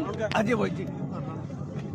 जी। अजय भाई जी,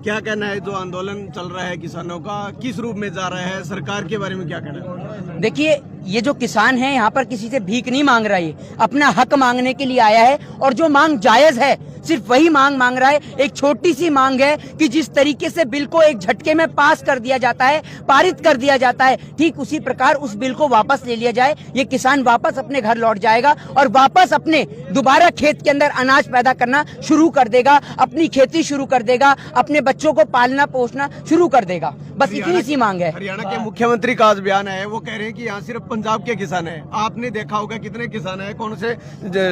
क्या कहना है जो आंदोलन चल रहा है किसानों का, किस रूप में जा रहा है, सरकार के बारे में क्या कहना है? देखिए, ये जो किसान है यहाँ पर किसी से भीख नहीं मांग रहा है, अपना हक मांगने के लिए आया है और जो मांग जायज है सिर्फ वही मांग रहा है। एक छोटी सी मांग है कि जिस तरीके से बिल को एक झटके में पास कर दिया जाता है, पारित कर दिया जाता है, ठीक उसी प्रकार उस बिल को वापस ले लिया जाए। ये किसान वापस अपने घर लौट जाएगा और वापस अपने दोबारा खेत के अंदर अनाज पैदा करना शुरू कर देगा, अपनी खेती शुरू कर देगा, अपने बच्चों को पालना पोसना शुरू कर देगा। बस इतनी सी मांग है। हरियाणा के मुख्यमंत्री का आज बयान है, वो कह रहे हैं कि यहाँ सिर्फ पंजाब के किसान हैं। आपने देखा होगा कितने किसान हैं, कौन से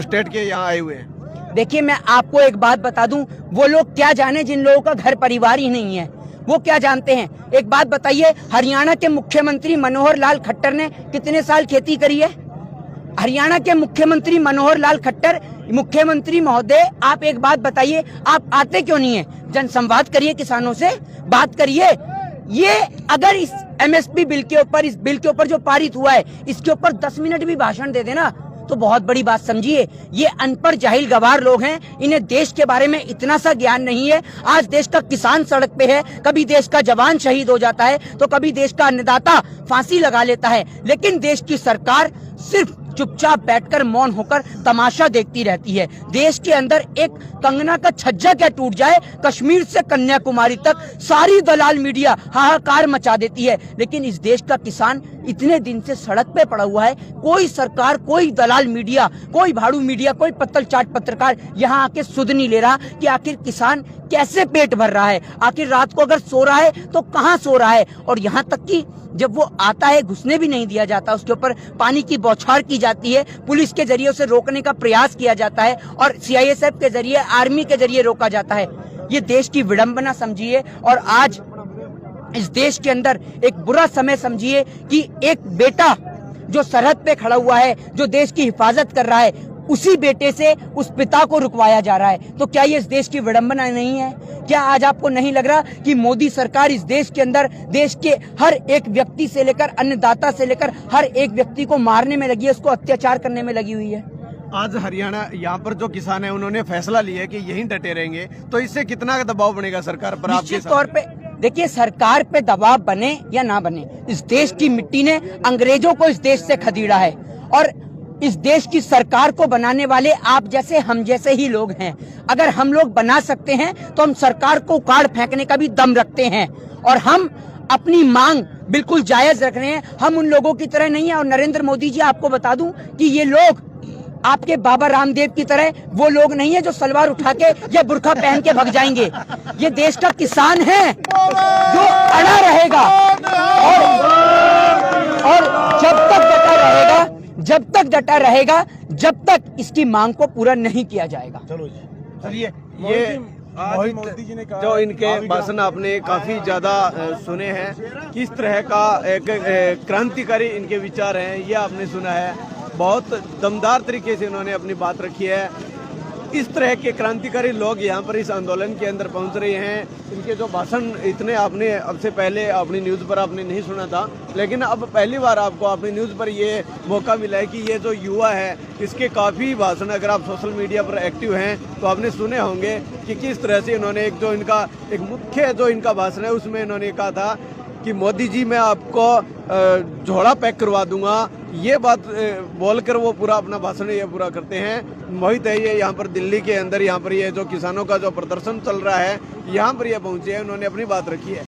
स्टेट के यहाँ आए हुए हैं? देखिए, मैं आपको एक बात बता दूं, वो लोग क्या जाने जिन लोगों का घर परिवार ही नहीं है, वो क्या जानते हैं। एक बात बताइए, हरियाणा के मुख्यमंत्री मनोहर लाल खट्टर ने कितने साल खेती करी है? हरियाणा के मुख्यमंत्री मनोहर लाल खट्टर, मुख्यमंत्री महोदय, आप एक बात बताइए, आप आते क्यों नहीं है? जनसंवाद करिए, किसानों से बात करिए। ये अगर इस एमएसपी बिल के ऊपर, इस बिल के ऊपर जो पारित हुआ है, इसके ऊपर 10 मिनट भी भाषण दे देना तो बहुत बड़ी बात समझिए। ये अनपढ़ जाहिल गवार लोग हैं, इन्हें देश के बारे में इतना सा ज्ञान नहीं है। आज देश का किसान सड़क पे है, कभी देश का जवान शहीद हो जाता है तो कभी देश का अन्नदाता फांसी लगा लेता है, लेकिन देश की सरकार सिर्फ चुपचाप बैठकर मौन होकर तमाशा देखती रहती है। देश के अंदर एक कंगना का छज्जा क्या टूट जाए, कश्मीर से कन्याकुमारी तक सारी दलाल मीडिया हाहाकार मचा देती है, लेकिन इस देश का किसान इतने दिन से सड़क पे पड़ा हुआ है। कोई सरकार, कोई दलाल मीडिया, कोई भाड़ू मीडिया, कोई पत्तल चाट पत्रकार यहाँ आके सुध नहीं ले रहा कि आखिर किसान कैसे पेट भर रहा है, आखिर रात को अगर सो रहा है तो कहाँ सो रहा है। और यहाँ तक कि जब वो आता है घुसने भी नहीं दिया जाता, उसके ऊपर पानी की बौछार की जाती है, पुलिस के जरिए उसे रोकने का प्रयास किया जाता है और सीआईएसएफ के जरिए, आर्मी के जरिए रोका जाता है। ये देश की विडंबना समझिए। और आज इस देश के अंदर एक बुरा समय समझिए कि एक बेटा जो सरहद पे खड़ा हुआ है, जो देश की हिफाजत कर रहा है, उसी बेटे से उस पिता को रुकवाया जा रहा है। तो क्या ये इस देश की विडंबना नहीं है? क्या आज आपको नहीं लग रहा कि मोदी सरकार इस देश के अंदर देश के हर एक व्यक्ति से लेकर, अन्नदाता से लेकर हर एक व्यक्ति को मारने में लगी है, उसको अत्याचार करने में लगी हुई है? आज हरियाणा, यहाँ पर जो किसान है उन्होंने फैसला लिया है कि यहीं डटे रहेंगे, तो इससे कितना दबाव बनेगा सरकार पर? निश्चित तौर पे देखिए, सरकार पे दबाव बने या ना बने, इस देश की मिट्टी ने अंग्रेजों को इस देश से खदेड़ा है और इस देश की सरकार को बनाने वाले आप जैसे, हम जैसे ही लोग हैं। अगर हम लोग बना सकते हैं तो हम सरकार को उखाड़ फेंकने का भी दम रखते हैं और हम अपनी मांग बिल्कुल जायज रख रहे हैं। हम उन लोगों की तरह नहीं है। और नरेंद्र मोदी जी, आपको बता दूं कि ये लोग आपके बाबा रामदेव की तरह वो लोग नहीं है जो सलवार उठा के या बुर्खा पहन के भग जाएंगे। ये देश का किसान है जो अड़ा रहेगा और जब तक डटा रहेगा, जब तक इसकी मांग को पूरा नहीं किया जाएगा। चलिए, ये मोदी जी ने कहा, जो इनके भाषण आपने काफी ज्यादा सुने हैं, किस तरह का एक क्रांतिकारी इनके विचार हैं, ये आपने सुना है। बहुत दमदार तरीके से इन्होंने अपनी बात रखी है। इस तरह के क्रांतिकारी लोग यहाँ पर इस आंदोलन के अंदर पहुँच रहे हैं। इनके जो भाषण इतने आपने अब से पहले अपनी न्यूज़ पर आपने नहीं सुना था, लेकिन अब पहली बार आपको अपनी न्यूज़ पर ये मौका मिला है कि ये जो युवा है, इसके काफ़ी भाषण, अगर आप सोशल मीडिया पर एक्टिव हैं तो आपने सुने होंगे कि किस तरह से इन्होंने एक जो इनका एक मुख्य जो इनका भाषण है उसमें इन्होंने कहा था कि मोदी जी मैं आपको झोला पैक करवा दूंगा। ये बात बोलकर वो पूरा अपना भाषण ये पूरा करते हैं। मोहित है ये, यहाँ पर दिल्ली के अंदर, यहाँ पर ये जो किसानों का जो प्रदर्शन चल रहा है, यहाँ पर ये पहुँचे हैं, उन्होंने अपनी बात रखी है।